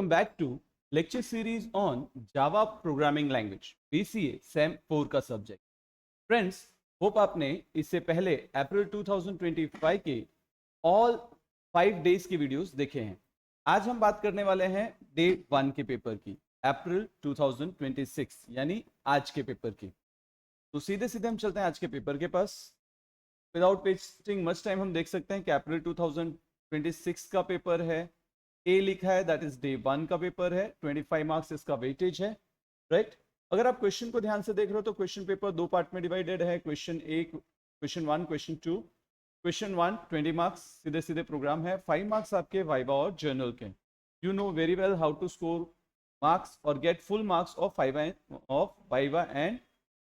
Welcome back to lecture series on Java Programming Language BCA SEM 4 का subject. Friends, hope आपने इससे पहले अप्रैल 2025 के ऑल 5 डेज की वीडियोस देखे हैं। आज हम बात करने वाले हैं डे 1 के पेपर की, अप्रैल 2026 यानी आज के पेपर की। तो सीधे सीधे हम चलते हैं आज के पेपर के पास। विदाउट वेस्टिंग मच टाइम हम देख सकते हैं कि अप्रैल 2026 का पेपर है। ए लिखा है, दैट इज डे 1 का पेपर है। 25 मार्क्स इसका वेटेज है, राइट। अगर आप क्वेश्चन को ध्यान से देख रहे हो तो क्वेश्चन पेपर 2 पार्ट में डिवाइडेड है। Question 1, question 1, question 2। Question 1 20 marks सीधे सीधे प्रोग्राम है। 5 मार्क्स आपके वाइवा और जर्नल के। You know very well how to score marks और get full marks of viva and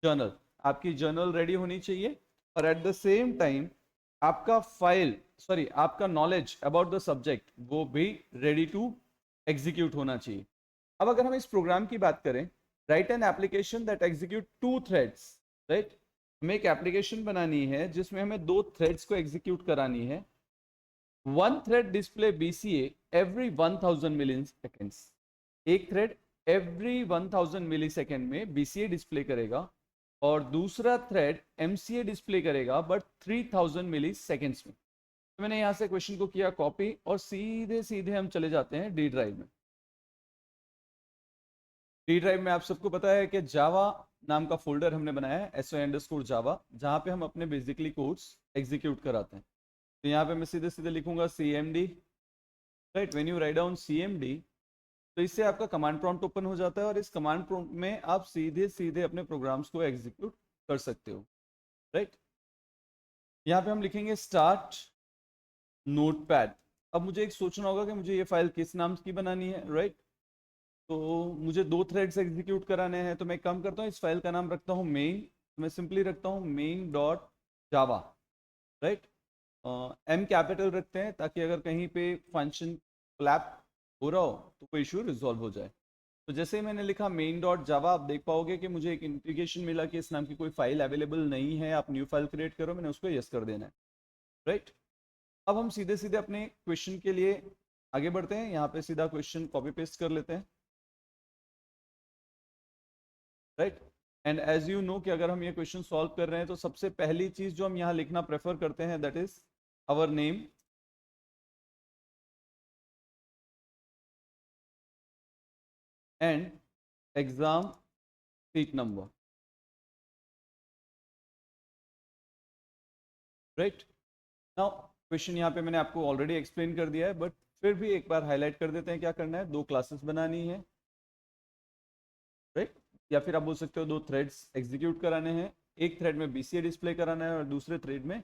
journal. आपकी जर्नल रेडी होनी चाहिए और एट द सेम टाइम आपका आपका नॉलेज अबाउट द सब्जेक्ट वो भी रेडी टू एग्जीक्यूट होना चाहिए। अब अगर हम इस प्रोग्राम की बात करें, right an application that execute 2 threads, right. हमें एक एप्लीकेशन बनानी है जिसमें हमें 2 थ्रेड्स को एग्जीक्यूट करानी है। 1 थ्रेड डिस्प्ले BCA एवरी 1000 मिली सेकेंड्स। एक थ्रेड एवरी 1000 मिली सेकेंड में BCA डिस्प्ले करेगा और दूसरा थ्रेड MCA डिस्प्ले करेगा बट 3000 मिली सेकेंड्स में। तो मैंने यहां से क्वेश्चन को किया कॉपी और सीधे सीधे हम चले जाते हैं डी ड्राइव में। डी ड्राइव में आप सबको पता है कि जावा नाम का फोल्डर हमने बनाया है, SO_Java, जहां पे हम अपने बेसिकली कोड्स एग्जीक्यूट कराते हैं। तो यहाँ पे मैं सीधे सीधे लिखूंगा CMD, right. When you write down CMD तो इससे आपका कमांड प्रॉम्प्ट ओपन हो जाता है और इस कमांड प्रॉम्प्ट में आप सीधे सीधे अपने प्रोग्राम्स को एग्जीक्यूट कर सकते हो, राइट। यहाँ पे हम लिखेंगे स्टार्ट नोटपैड। अब मुझे एक सोचना होगा कि मुझे ये फाइल किस नाम की बनानी है, राइट। तो मुझे 2 थ्रेड्स एग्जीक्यूट कराने हैं, तो मैं एक काम करता हूँ, इस फाइल का नाम रखता हूँ मेन। तो मैं सिंपली रखता हूँ main.java, राइट। M कैपिटल रखते हैं ताकि अगर कहीं पे फंक्शन क्लैप हो रहा हो तो कोई इशू रिजॉल्व हो जाए। तो जैसे ही मैंने लिखा main.java, आप देख पाओगे कि मुझे एक इंडिकेशन मिला कि इस नाम की कोई फाइल अवेलेबल नहीं है, आप न्यू फाइल क्रिएट करो। मैंने उसको यस कर देना है, राइट। अब हम सीधे सीधे अपने क्वेश्चन के लिए आगे बढ़ते हैं। यहाँ पे सीधा क्वेश्चन कॉपी पेस्ट कर लेते हैं, right. And as you know कि अगर हम ये क्वेश्चन सॉल्व कर रहे हैं तो सबसे पहली चीज जो हम यहाँ लिखना प्रेफर करते हैं that is our name and exam seat number, right. Now question यहाँ पे मैंने आपको ऑलरेडी एक्सप्लेन कर दिया है, बट फिर भी एक बार हाईलाइट कर देते हैं क्या करना है। 2 क्लासेस बनानी है, राइट। या फिर आप बोल सकते हो 2 थ्रेड्स एग्जीक्यूट कराने हैं। एक थ्रेड में BCA डिस्प्ले कराना है और दूसरे थ्रेड में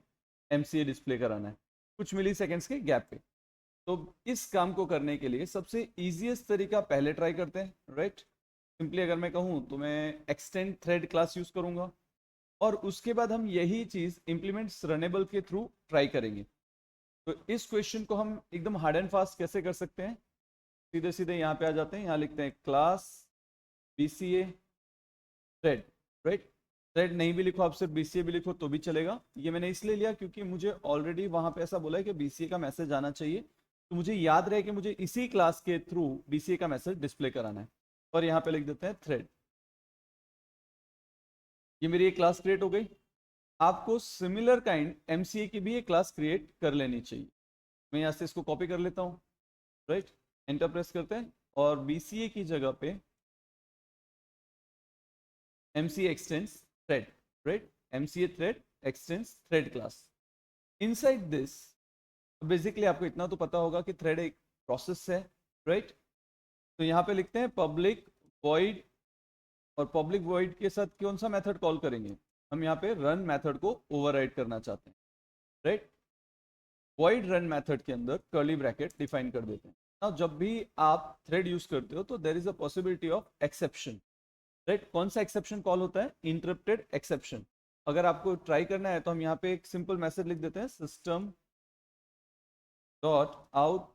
MCA डिस्प्ले कराना है कुछ मिली सेकेंड्स के गैप पे। तो इस काम को करने के लिए सबसे ईजीएस्ट तरीका पहले ट्राई करते हैं, राइट। सिंपली अगर मैं कहूँ तो मैं एक्सटेंड थ्रेड क्लास यूज करूंगा और उसके बाद हम यही चीज इंप्लीमेंट्स रनेबल के थ्रू ट्राई करेंगे। तो इस क्वेश्चन को हम एकदम हार्ड एंड फास्ट कैसे कर सकते हैं, सीधे सीधे यहाँ पे आ जाते हैं। यहाँ लिखते हैं class BCA thread, right. Thread नहीं भी लिखो, आप सिर्फ BCA भी लिखो तो भी चलेगा। ये मैंने इसलिए लिया क्योंकि मुझे ऑलरेडी वहां पे ऐसा बोला है कि BCA का मैसेज आना चाहिए, तो मुझे याद रहे कि मुझे इसी क्लास के थ्रू BCA का मैसेज डिस्प्ले कराना है। और यहाँ पे लिख देते हैं थ्रेड। ये मेरी एक क्लास क्रिएट हो गई। आपको सिमिलर काइंड MCA की भी एक क्लास क्रिएट कर लेनी चाहिए। मैं यहाँ से इसको कॉपी कर लेता हूँ, राइट। एंटर प्रेस करते हैं और BCA की जगह पे MCA extends thread, right? MCA thread extends thread class. Inside this, basically आपको इतना तो पता होगा कि thread एक प्रोसेस है, right? तो यहाँ पे लिखते हैं पब्लिक void, और पब्लिक void के साथ कौन सा मेथड कॉल करेंगे, हम यहाँ पे रन मेथड को ओवरराइड करना चाहते हैं, राइट। void रन मेथड के अंदर कर्ली ब्रैकेट डिफाइन कर देते हैं। Now, जब भी आप थ्रेड यूज करते हो तो there is a possibility of exception, right. कौन सा एक्सेप्शन कॉल होता है, इंटरप्टेड एक्सेप्शन। अगर आपको ट्राई करना है तो हम यहाँ पे एक सिंपल मैसेज लिख देते हैं system dot out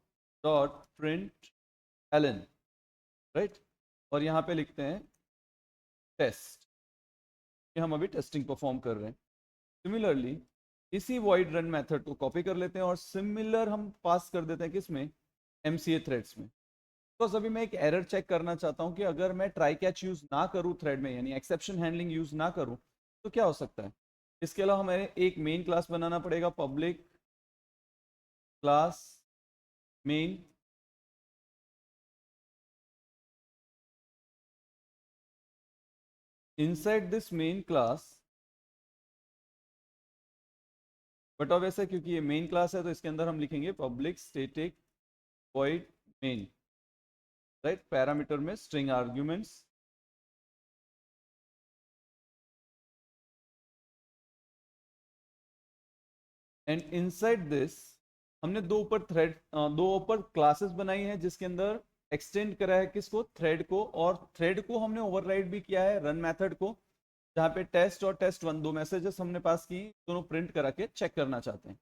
dot println right, राइट। और यहाँ पे लिखते हैं टेस्ट, कि हम अभी टेस्टिंग परफॉर्म कर रहे हैं। सिमिलरली इसी void रन मेथड को कॉपी कर लेते हैं और सिमिलर हम पास कर देते हैं किसमें, MCA थ्रेड्स में। बिकॉज अभी मैं एक एरर चेक करना चाहता हूँ कि अगर मैं ट्राई कैच यूज ना करूँ थ्रेड में, यानी एक्सेप्शन हैंडलिंग यूज ना करूँ, तो क्या हो सकता है। इसके अलावा हमें एक मेन क्लास बनाना पड़ेगा, public class main. Inside this main class, but अब ऐसा क्योंकि ये मेन क्लास है तो इसके अंदर हम लिखेंगे public static void main, right. Parameter में string arguments, and inside this हमने दो ऊपर क्लासेस बनाई हैं जिसके अंदर एक्सटेंड करा है किसको, थ्रेड को, और थ्रेड को हमने ओवरराइड भी किया है रन मेथड को, जहाँ पे टेस्ट और टेस्ट वन दो मैसेजेस हमने पास की, दोनों प्रिंट करा के चेक करना चाहते हैं।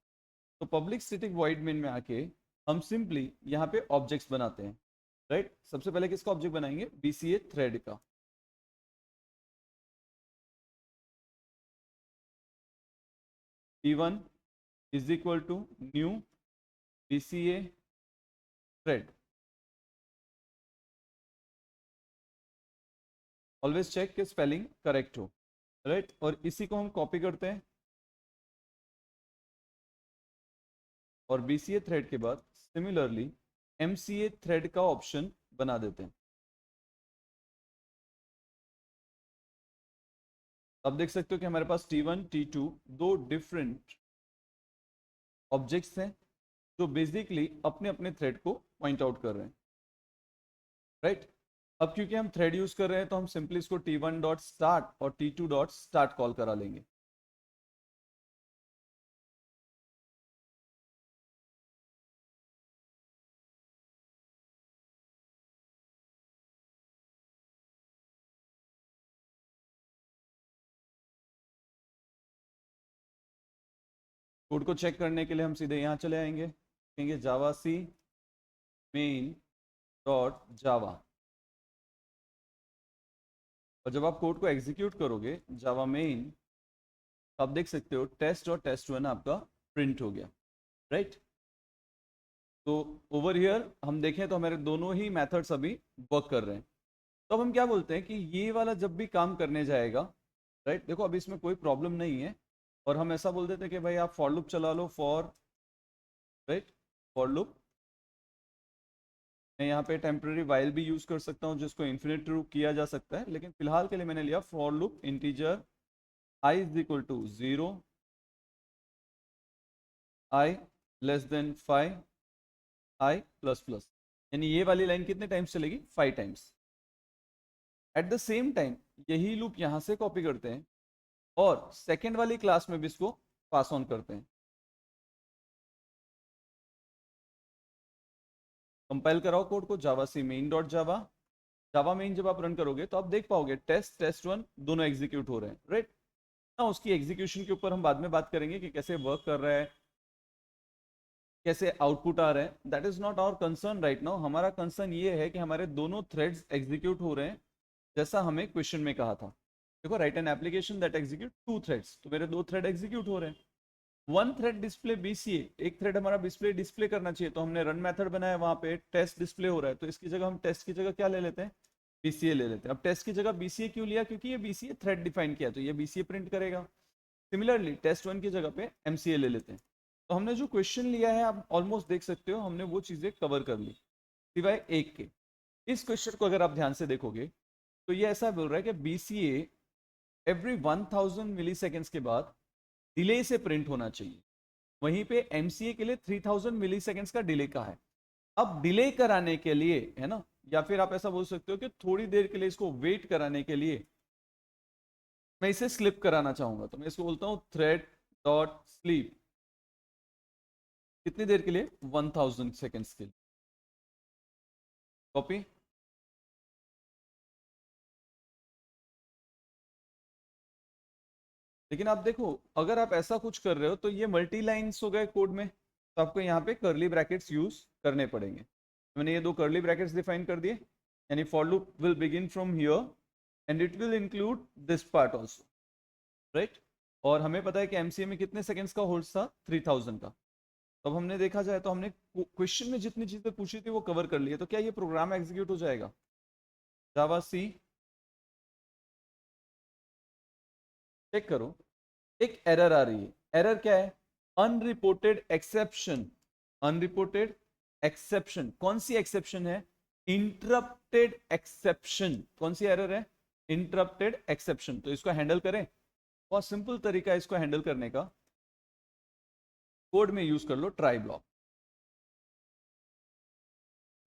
तो पब्लिक स्टैटिक वॉइड मेन में आके हम सिंपली यहाँ पे ऑब्जेक्ट्स बनाते हैं, राइट। सबसे पहले किसका ऑब्जेक्ट बनाएंगे, बीसीए थ्रेड का। P1 is equal to new BCA thread. Always check कि स्पेलिंग करेक्ट हो, राइट। और इसी को हम कॉपी करते हैं और BCA थ्रेड के बाद सिमिलरली MCA थ्रेड का ऑप्शन बना देते हैं। अब देख सकते हो कि हमारे पास T1 T2 दो डिफरेंट ऑब्जेक्ट्स हैं जो बेसिकली अपने अपने थ्रेड को पॉइंट आउट कर रहे हैं, राइट। अब क्योंकि हम थ्रेड यूज कर रहे हैं तो हम सिंपली इसको T1 डॉट स्टार्ट और T2 डॉट स्टार्ट कॉल करा लेंगे। कोड को चेक करने के लिए हम सीधे यहाँ चले आएंगे, कहेंगे जावा सी मेन डॉट जावा, और जब आप कोड को एग्जीक्यूट करोगे जावा मेन, आप देख सकते हो टेस्ट और टेस्ट वन आपका प्रिंट हो गया, राइट। तो ओवर हियर हम देखें तो हमारे दोनों ही मेथड्स अभी वर्क कर रहे हैं। तो अब हम क्या बोलते हैं कि ये वाला जब भी काम करने जाएगा, राइट, देखो अभी इसमें कोई प्रॉब्लम नहीं है, और हम ऐसा बोल देते हैं कि भाई आप फॉर लूप चला लो, फॉर, राइट, फॉर लूप। मैं यहाँ पे टेम्पररी वाइल भी यूज कर सकता हूँ जिसको इन्फिनिट लूप किया जा सकता है, लेकिन फिलहाल के लिए मैंने लिया for loop integer i is equal to 0, i less than 5, i plus plus, यानी ये वाली लाइन कितने टाइम्स चलेगी, 5 times. At the same time यही लूप यहाँ से कॉपी करते हैं और सेकेंड वाली क्लास में भी इसको पास ऑन करते हैं। कंपाइल कराओ कोड को, जावा सी मेन डॉट जावा, जावा मेन जब आप रन करोगे तो आप देख पाओगे टेस्ट टेस्ट वन दोनों एग्जीक्यूट हो रहे हैं, राइट ना। उसकी एग्जीक्यूशन के ऊपर हम बाद में बात करेंगे कि कैसे वर्क कर रहा है, कैसे आउटपुट आ रहा है। That is not our concern right now. हमारा कंसर्न ये है कि हमारे दोनों थ्रेड्स एग्जीक्यूट हो रहे हैं जैसा हमें क्वेश्चन में कहा था। देखो, write an application that execute two threads, तो मेरे दो थ्रेड एग्जीक्यूट हो रहे हैं। वन थ्रेड डिस्प्ले बीसीए, एक थ्रेड हमारा डिस्प्ले करना चाहिए, तो हमने रन मेथड बनाया, वहां पे टेस्ट डिस्प्ले हो रहा है, तो इसकी जगह हम टेस्ट की जगह क्या ले लेते हैं, बीसीए ले लेते हैं। अब टेस्ट की जगह बीसीए क्यों लिया, क्योंकि ये बीसीए थ्रेड डिफाइन किया तो ये बीसीए प्रिंट करेगा। सिमिलरली टेस्ट वन की जगह पे एमसीए ले लेते हैं। तो हमने जो क्वेश्चन लिया है आप ऑलमोस्ट देख सकते हो हमने वो चीजें कवर कर ली सिवाय एक के। इस क्वेश्चन को अगर आप ध्यान से देखोगे तो ये ऐसा बोल रहा है कि बीसीए एवरी 1000 मिली सेकेंड्स के बाद डिले से प्रिंट होना चाहिए, वहीं पे एमसीए के लिए 3000 मिली सेकेंड्स का डिले का है। अब डिले कराने के लिए, है ना, या फिर आप ऐसा बोल सकते हो कि थोड़ी देर के लिए इसको वेट कराने के लिए मैं इसे स्लिप कराना चाहूंगा, तो मैं इसको बोलता हूं थ्रेड डॉट स्लीप। कितनी देर के लिए, 1000 सेकेंड्स के लिए। कॉपी, लेकिन आप देखो अगर आप ऐसा कुछ कर रहे हो तो ये मल्टी लाइन्स हो गए कोड में, तो आपको यहाँ पे कर्ली ब्रैकेट्स यूज करने पड़ेंगे। मैंने ये दो कर्ली ब्रैकेट्स डिफाइन कर दिए, यानी for loop will begin from here and it will include this part also, right. और हमें पता है कि एमसीए में कितने सेकंड्स का होल्ड था, 3000 का। तो अब हमने देखा जाए तो हमने क्वेश्चन में जितनी चीजें पूछी थी वो कवर कर ली है, तो क्या ये प्रोग्राम एग्जीक्यूट हो जाएगा? जावा सी, चेक करो, एक एरर आ रही है। एरर क्या है? Unreported exception. अनरिपोर्टेड एक्सेप्शन, कौन सी एक्सेप्शन है? Interrupted exception. कौन सी एरर है? Interrupted exception. तो इसको हैंडल करें, बहुत सिंपल तरीका है इसको हैंडल करने का। कोड में यूज कर लो ट्राई ब्लॉक,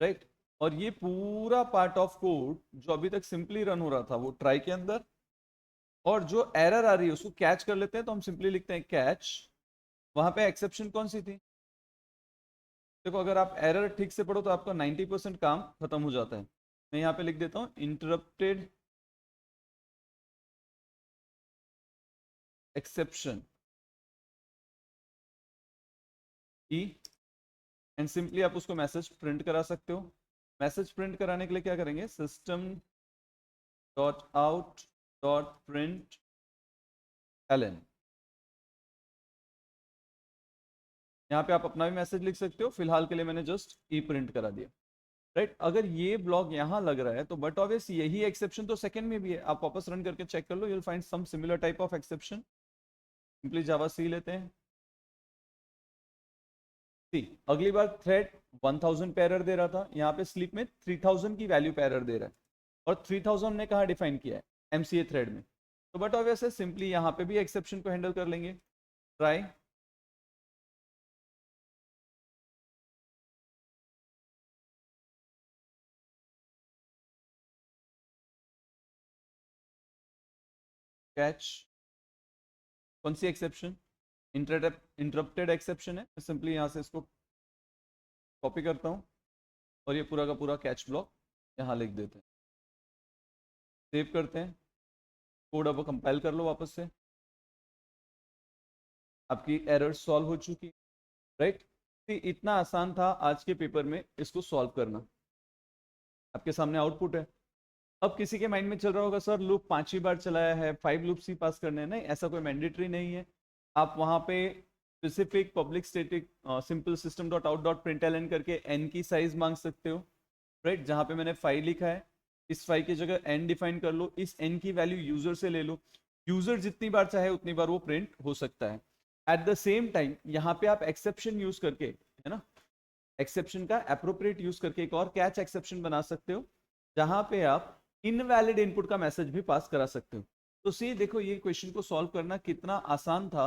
राइट। और ये पूरा पार्ट ऑफ कोड जो अभी तक सिंपली रन हो रहा था वो ट्राई के अंदर, और जो एरर आ रही है उसको कैच कर लेते हैं। तो हम सिंपली लिखते हैं कैच, वहां पे एक्सेप्शन कौन सी थी? देखो, अगर आप एरर ठीक से पढ़ो तो आपका 90% काम खत्म हो जाता है। मैं यहाँ पे लिख देता हूँ interrupted exception E, and simply आप उसको मैसेज प्रिंट करा सकते हो। मैसेज प्रिंट कराने के लिए क्या करेंगे? System dot out dot println एलन। यहाँ पे आप अपना भी मैसेज लिख सकते हो, फिलहाल के लिए मैंने जस्ट ई प्रिंट करा दिया, राइट। अगर ये ब्लॉक यहाँ लग रहा है तो बट ऑब्वियस यही एक्सेप्शन तो सेकंड में भी है। आप वापस रन करके चेक कर लो, you will find some similar type of exception. Simply javac लेते हैं। सी, अगली बार थ्रेड 1000 पे एरर दे रहा था, यहाँ पे स्लीप में 3000 की वैल्यू पे एरर दे रहा है, और 3000 ने कहाँ डिफाइन किया है? एमसीए थ्रेड में। तो बट ऑब्वियस है सिंपली यहाँ पे भी एक्सेप्शन को हैंडल कर लेंगे। ट्राई, कैच, कौन सी एक्सेप्शन? इंटरप्टेड एक्सेप्शन है। सिंपली यहाँ से इसको कॉपी करता हूँ और ये पूरा का पूरा कैच ब्लॉक यहाँ लिख देते हैं। सेव करते हैं, कोड अब कंपाइल कर लो वापस से। आपकी एरर सॉल्व हो चुकी, राइट। इतना आसान था आज के पेपर में इसको सॉल्व करना। आपके सामने आउटपुट है। अब किसी के माइंड में चल रहा होगा सर लूप 5 ही बार चलाया है, 5 लूप्स ही पास करने हैं। नहीं, ऐसा कोई मैंडेटरी नहीं है। आप वहां पे specific public static simple system dot out dot println करके एन की साइज मांग सकते हो, राइट। जहां पे मैंने 5 लिखा है, इस 5 की जगह एन डिफाइन कर लो, इस एन की वैल्यू यूजर से ले लो। यूजर जितनी बार चाहे उतनी बार वो प्रिंट हो सकता है। एट द सेम टाइम यहाँ पे आप एक्सेप्शन यूज करके, है ना, एक्सेप्शन का अप्रोप्रिएट यूज करके एक और कैच एक्सेप्शन बना सकते हो, जहां पे आप इनवैलिड इनपुट का मैसेज भी पास करा सकते हो। तो सी देखो, ये क्वेश्चन को सॉल्व करना कितना आसान था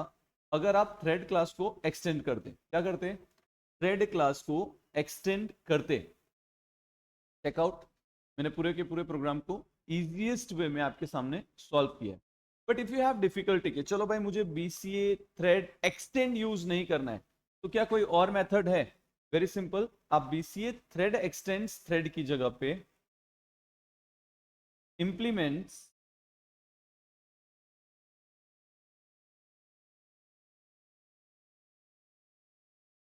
अगर आप थ्रेड क्लास को एक्सटेंड करते। क्या करते? थ्रेड क्लास को एक्सटेंड करते। चेकआउट, मैंने पूरे के पूरे प्रोग्राम को इजीएस्ट वे में आपके सामने सॉल्व किया है। But if you have difficulty के चलो भाई मुझे बीसीए थ्रेड एक्सटेंड यूज नहीं करना है, तो क्या कोई और मेथड है? वेरी सिंपल, आप बीसीए थ्रेड एक्सटेंड्स थ्रेड की जगह पे इंप्लीमेंट्स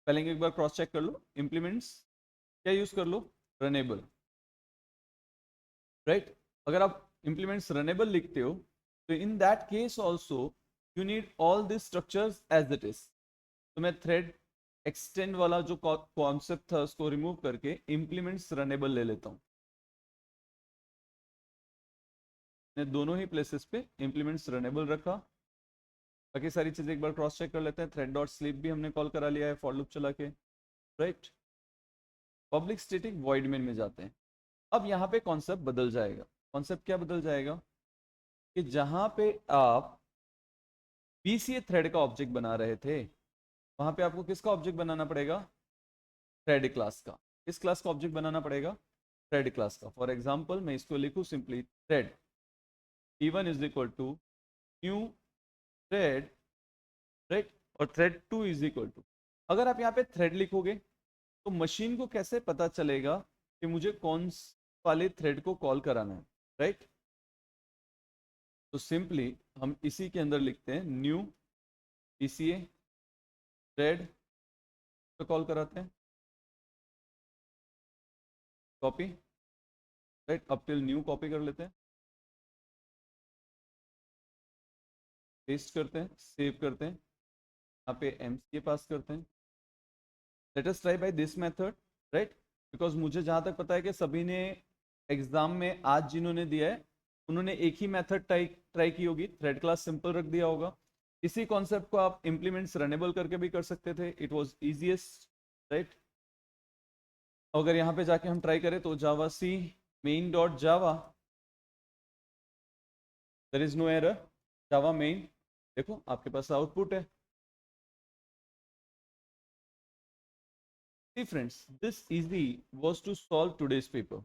पहले एक बार क्रॉस चेक कर लो। इंप्लीमेंट्स क्या यूज कर लो? Runnable, right. अगर आप इंप्लीमेंट्स रनेबल लिखते हो तो in that case also you need all this structures as it is. तो मैं थ्रेड एक्सटेंड वाला जो कॉन्सेप्ट था उसको रिमूव करके इंप्लीमेंट्स रनेबल ले लेता हूं। मैं दोनों ही प्लेसेस पे इंप्लीमेंट्स रनेबल रखा। बाकी सारी चीजें एक बार क्रॉस चेक कर लेते हैं। थ्रेड डॉट स्लीप भी हमने कॉल करा लिया है फॉर लूप चला के, right. Public static void main में जाते हैं। अब यहाँ पे कॉन्सेप्ट बदल जाएगा। कॉन्सेप्ट क्या बदल जाएगा? कि जहां पे आप बीसीए थ्रेड का ऑब्जेक्ट बना रहे थे, वहां पे आपको किसका ऑब्जेक्ट बनाना पड़ेगा? थ्रेड क्लास का। किस क्लास का ऑब्जेक्ट बनाना पड़ेगा? थ्रेड क्लास का। फॉर एग्जाम्पल मैं इसको लिखूं simply thread t1 is equal to new thread, right, और थ्रेड 2 इज इक्वल टू। अगर आप यहाँ पे थ्रेड लिखोगे तो मशीन को कैसे पता चलेगा कि मुझे कौन वाले थ्रेड को कॉल कराना है, राइट। तो सिंपली हम इसी के अंदर लिखते हैं न्यू बीसीए थ्रेड पे कॉल कराते हैं, कॉपी, राइट। अब टिल न्यू कॉपी कर लेते हैं, पेस्ट करते हैं, सेव करते हैं, यहाँ पे एमसीए पास करते हैं, let us try by this method, right? Because मुझे जहां तक पता है कि सभी ने एग्जाम में आज जिन्होंने दिया है उन्होंने एक ही मेथड ट्राई की होगी, थ्रेड क्लास सिंपल रख दिया होगा। इसी कॉन्सेप्ट को आप इंप्लीमेंट्स रनेबल करके भी कर सकते थे, इट वाज इजीएस्ट, राइट? अगर यहाँ पे जाके हम ट्राई करें तो javac main dot Java, there is no error, Java main, देखो आपके पास आउटपुट है। Friends, this easy was to solve today's paper.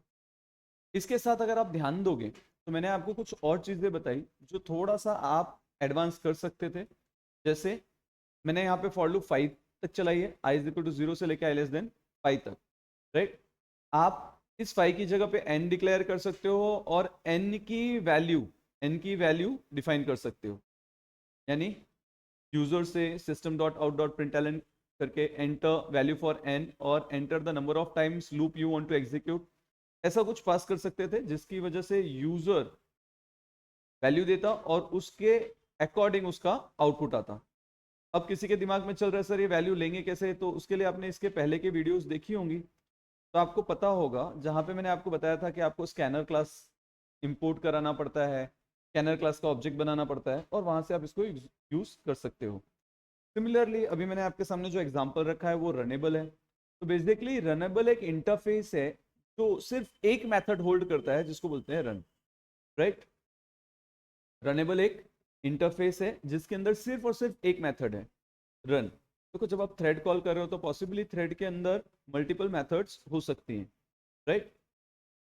इसके साथ अगर आप ध्यान दोगे तो मैंने आपको कुछ और चीजें बताई जो थोड़ा सा आप एडवांस कर सकते थे। जैसे मैंने यहाँ पे फॉर लूप 5 तक चलाई है, i इज इक्वल टू 0 से लेकर i लेस देन 5 तक, राइट? आप इस 5 की जगह पे n डिक्लेयर कर सकते हो और n की वैल्यू डिफाइन कर सकते हो, यानी यूजर से system dot out dot println करके एंटर वैल्यू फॉर n और enter the number of times loop you want to execute, ऐसा कुछ पास कर सकते थे जिसकी वजह से यूजर वैल्यू देता और उसके अकॉर्डिंग उसका आउटपुट आता। अब किसी के दिमाग में चल रहा है सर ये वैल्यू लेंगे कैसे, तो उसके लिए आपने इसके पहले के वीडियोस देखी होंगी, तो आपको पता होगा जहां पे मैंने आपको बताया था कि आपको स्कैनर क्लास इंपोर्ट कराना पड़ता है, स्कैनर क्लास का ऑब्जेक्ट बनाना पड़ता है और वहां से आप इसको यूज कर सकते हो। सिमिलरली अभी मैंने आपके सामने जो एग्जांपल रखा है वो रनेबल है। तो बेसिकली रनेबल एक इंटरफेस है जो सिर्फ एक मेथड होल्ड करता है जिसको बोलते हैं रन, राइट? रनेबल एक इंटरफेस है जिसके अंदर सिर्फ और सिर्फ एक मेथड है, रन। देखो जब आप थ्रेड कॉल कर रहे हो तो पॉसिबली थ्रेड के अंदर मल्टीपल मेथड्स हो सकती हैं, राइट?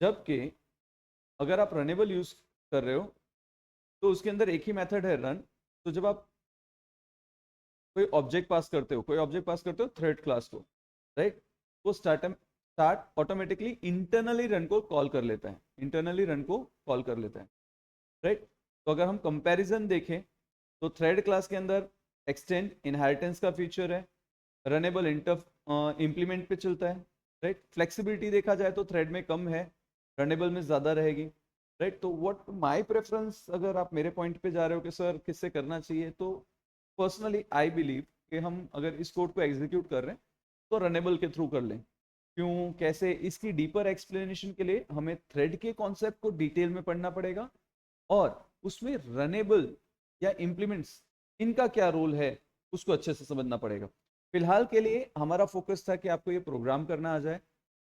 जबकि अगर आप रनेबल यूज कर रहे हो तो उसके अंदर एक ही मेथड है रन। तो जब आप कोई ऑब्जेक्ट पास करते हो थ्रेड क्लास को, राइट, वो स्टार्ट ऑटोमेटिकली इंटरनली रन को कॉल कर लेता है, राइट? तो अगर हम कंपैरिजन देखें तो थ्रेड क्लास के अंदर एक्सटेंड इनहेरिटेंस का फीचर है, रनेबल इंप्लीमेंट पे चलता है, राइट? फ्लेक्सिबिलिटी देखा जाए तो थ्रेड में कम है, रनेबल में ज्यादा रहेगी, राइट? तो व्हाट माय प्रेफरेंस, अगर आप मेरे पॉइंट पे जा रहे हो कि सर किससे करना चाहिए, तो पर्सनली आई बिलीव कि हम अगर इस कोड को एग्जीक्यूट कर रहे हैं तो रनेबल के थ्रू कर लें। क्यों, कैसे, इसकी डीपर एक्सप्लेनेशन के लिए हमें थ्रेड के कॉन्सेप्ट को डिटेल में पढ़ना पड़ेगा और उसमें रनेबल या इम्प्लीमेंट्स इनका क्या रोल है उसको अच्छे से समझना पड़ेगा। फिलहाल के लिए हमारा फोकस था कि आपको ये प्रोग्राम करना आ जाए,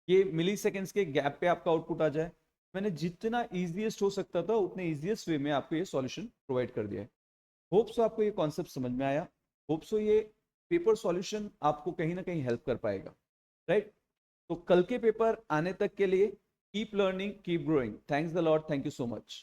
ये मिली सेकेंड्स के गैप पे आपका आउटपुट आ जाए। मैंने जितना इजीएस्ट हो सकता था उतने इजीएस्ट वे में आपको ये सॉल्यूशन प्रोवाइड कर दिया है। होप सो आपको ये कॉन्सेप्ट समझ में आया, होप सो ये पेपर सॉल्यूशन आपको कहीं ना कहीं हेल्प कर पाएगा, राइट? तो कल के पेपर आने तक के लिए keep learning, keep growing. Thanks the Lord, thank you so much.